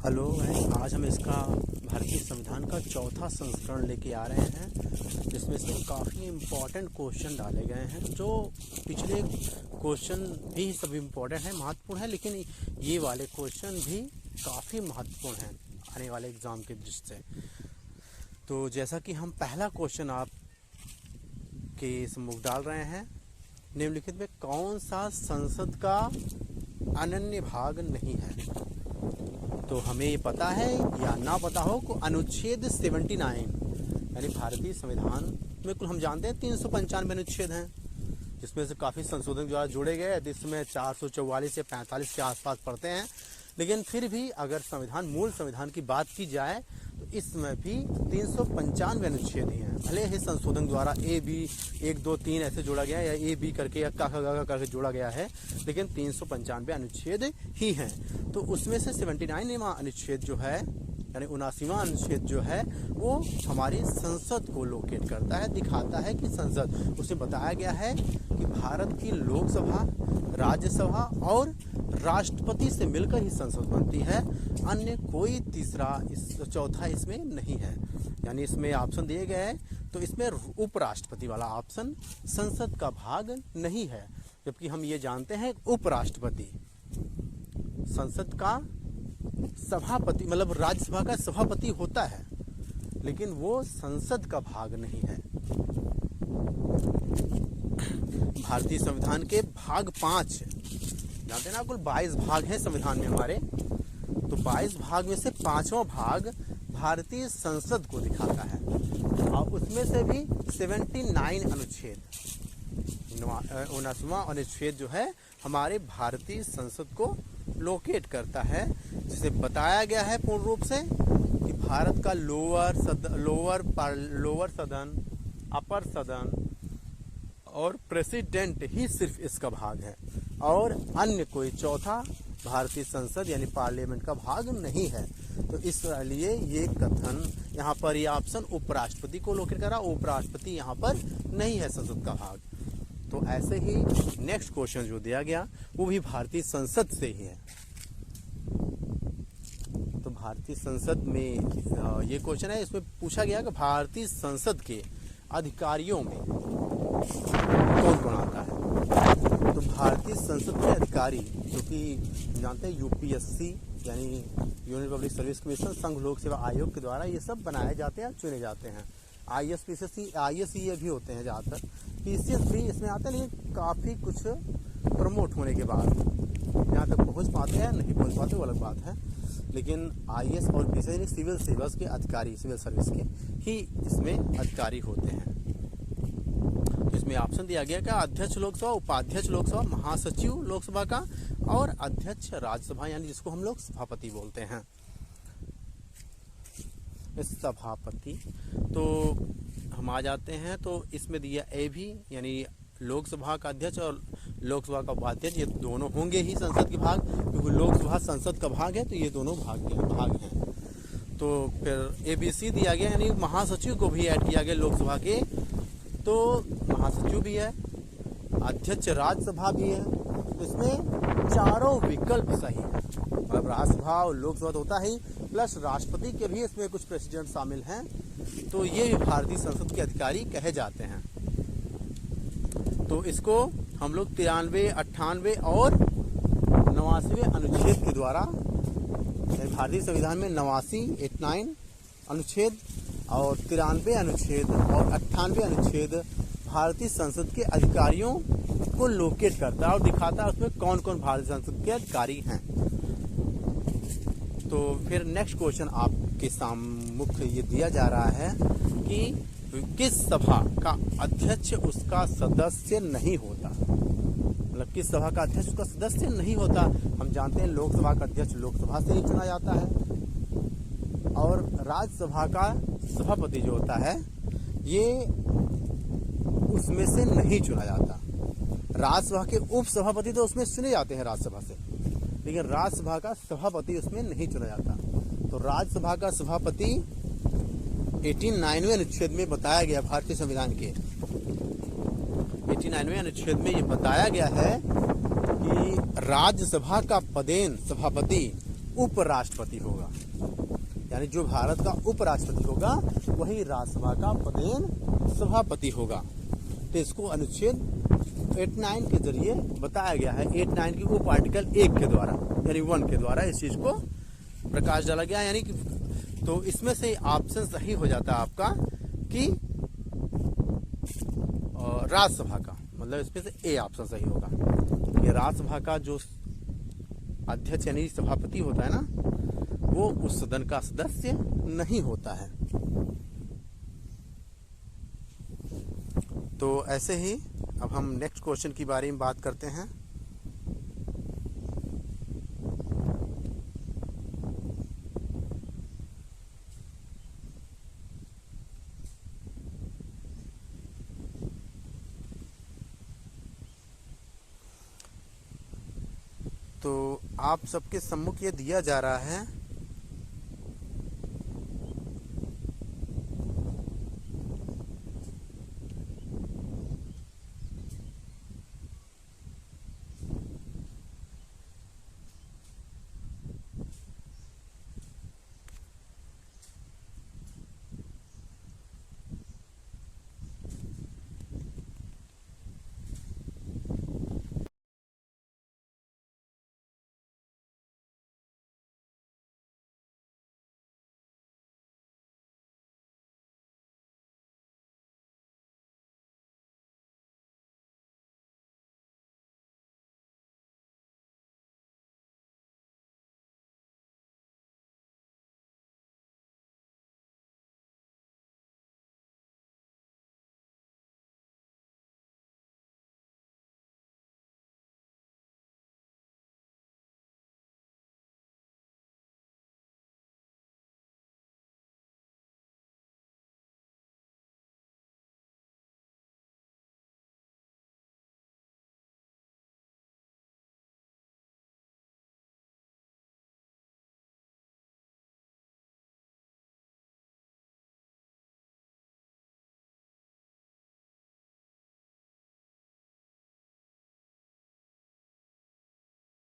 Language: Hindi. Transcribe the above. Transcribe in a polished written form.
हेलो गाइस, आज हम इसका भारतीय संविधान का चौथा संस्करण लेके आ रहे हैं, जिसमें से काफ़ी इम्पोर्टेंट क्वेश्चन डाले गए हैं। जो पिछले क्वेश्चन भी सभी इम्पोर्टेंट हैं, महत्वपूर्ण हैं, लेकिन ये वाले क्वेश्चन भी काफ़ी महत्वपूर्ण हैं आने वाले एग्ज़ाम के दृष्टि से। तो जैसा कि हम पहला क्वेश्चन आप के सम्मुख डाल रहे हैं, निम्नलिखित में कौन सा संसद का अनन्य भाग नहीं है? तो हमें ये पता है या ना पता हो को अनुच्छेद 79 यानी भारतीय संविधान में कुल हम जानते हैं 395 अनुच्छेद हैं, जिसमें से काफ़ी संशोधन द्वारा जोड़े गए। इसमें 444 से 45 के आसपास पढ़ते हैं, लेकिन फिर भी अगर मूल संविधान की बात की जाए तो इसमें भी 395 अनुच्छेद ही हैं। भले ही संशोधन द्वारा ए बी 1 2 3 ऐसे जोड़ा गया है, या ए बी करके या का करके जोड़ा गया है, लेकिन 395 अनुच्छेद ही हैं। तो उसमें से 79वां अनुच्छेद जो है यानी 79वां अनुच्छेद जो है वो हमारी संसद को लोकेट करता है, दिखाता है कि संसद, उसमें बताया गया है कि भारत की लोकसभा, राज्यसभा और राष्ट्रपति से मिलकर ही संसद बनती है। अन्य कोई चौथा इसमें नहीं है। यानी इसमें ऑप्शन दिए गए हैं, तो इसमें उपराष्ट्रपति वाला ऑप्शन संसद का भाग नहीं है। जबकि हम ये जानते हैं उपराष्ट्रपति संसद का सभापति, मतलब राज्यसभा का सभापति होता है, लेकिन वो संसद का भाग नहीं है। भारतीय संविधान के भाग 5 जानते हैं ना, कुल 22 भाग हैं संविधान में हमारे। तो 22 भाग में से 5वां भाग भारतीय संसद को दिखाता है, और उसमें से भी 79 अनुच्छेद 79वां अनुच्छेद जो है हमारे भारतीय संसद को लोकेट करता है, जिसे बताया गया है पूर्ण रूप से कि भारत का लोअर सदन, अपर सदन और प्रेसिडेंट ही सिर्फ इसका भाग है, और अन्य कोई चौथा भारतीय संसद यानी पार्लियामेंट का भाग नहीं है। तो इसलिए ये कथन यहाँ पर, ये ऑप्शन उपराष्ट्रपति को लोकेट करा, उपराष्ट्रपति यहाँ पर नहीं है संसद का भाग। तो ऐसे ही नेक्स्ट क्वेश्चन जो दिया गया वो भी भारतीय संसद से ही है। तो भारतीय संसद में ये क्वेश्चन है, इसमें पूछा गया कि भारतीय संसद के अधिकारियों में कौन कौन आता है? तो भारतीय संसद के अधिकारी, जो कि जानते हैं यूपीएससी यानी यूनियन पब्लिक सर्विस कमीशन, संघ लोक सेवा आयोग के द्वारा ये सब बनाए जाते हैं, चुने जाते हैं। आईएएस पीसीएस आईएएस भी होते हैं, ज़्यादातर पीसीएस भी इसमें आते हैं, लेकिन काफ़ी कुछ प्रमोट होने के बाद यहाँ तक पहुँच पाते हैं, नहीं पहुँच पाते वो अलग बात है। लेकिन आईएएस और पीसीएस सिविल सेवास के अधिकारी, सिविल सर्विस के ही इसमें अधिकारी होते हैं। इसमें ऑप्शन दिया गया कि अध्यक्ष लोकसभा, उपाध्यक्ष लोकसभा, महासचिव लोकसभा का और अध्यक्ष राज्यसभा, यानी जिसको हम लोग सभापति बोलते हैं। सभापति तो हम आ जाते हैं, तो इसमें दिया ए भी, यानी लोकसभा का अध्यक्ष और लोकसभा का उपाध्यक्ष, ये दोनों होंगे ही संसद के भाग, क्योंकि लोकसभा संसद का भाग है, तो ये दोनों भाग हैं। तो फिर एबीसी दिया गया, यानी महासचिव को भी ऐड किया गया लोकसभा के, तो महासचिव भी है, अध्यक्ष राज्यसभा भी है। तो इसमें चारों विकल्प सही है, मतलब राज्यसभा और लोकसभा तो होता ही, प्लस राष्ट्रपति के भी इसमें कुछ प्रेसिडेंट शामिल हैं। तो ये भी भारतीय संसद के अधिकारी कहे जाते हैं। तो इसको हम लोग 93, 98 और 89वें अनुच्छेद के द्वारा, भारतीय संविधान में 89 अनुच्छेद और 93 अनुच्छेद और 98 अनुच्छेद भारतीय संसद के अधिकारियों को लोकेट करता है और दिखाता है उसमें कौन कौन भारतीय संसद के अधिकारी हैं। तो फिर नेक्स्ट क्वेश्चन आपके सम्मुख ये दिया जा रहा है कि किस सभा का अध्यक्ष उसका सदस्य नहीं होता? मतलब किस सभा का अध्यक्ष उसका सदस्य नहीं होता? हम जानते हैं लोकसभा का अध्यक्ष लोकसभा से ही चुना जाता है, और राज्यसभा का सभापति जो होता है ये उसमें से नहीं चुना जाता। राज्यसभा के उप सभापति तो उसमें चुने जाते हैं राज्यसभा से, लेकिन राज्यसभा का सभापति उसमें नहीं चुना जाता। तो राज्यसभा का सभापति 89वें अनुच्छेद में बताया गया, भारतीय संविधान के 89वें अनुच्छेद में ये बताया गया है कि राज्यसभा का पदेन सभापति उपराष्ट्रपति होगा, यानी जो भारत का उपराष्ट्रपति होगा वही राज्यसभा का पदेन सभापति होगा। तो इसको अनुच्छेद 89 के जरिए बताया गया है। 89 की उप आर्टिकल 1 के द्वारा यानी 1 के द्वारा इस चीज को प्रकाश डाला गया, यानी कि तो इसमें से ऑप्शन सही हो जाता है आपका कि राज्यसभा का, मतलब इसमें से ए ऑप्शन सही होगा। ये राज्यसभा का जो अध्यक्ष यानी सभापति होता है ना, वो उस सदन का सदस्य नहीं होता है। तो ऐसे ही अब हम नेक्स्ट क्वेश्चन की बारे में बात करते हैं। तो आप सबके सम्मुख ये दिया जा रहा है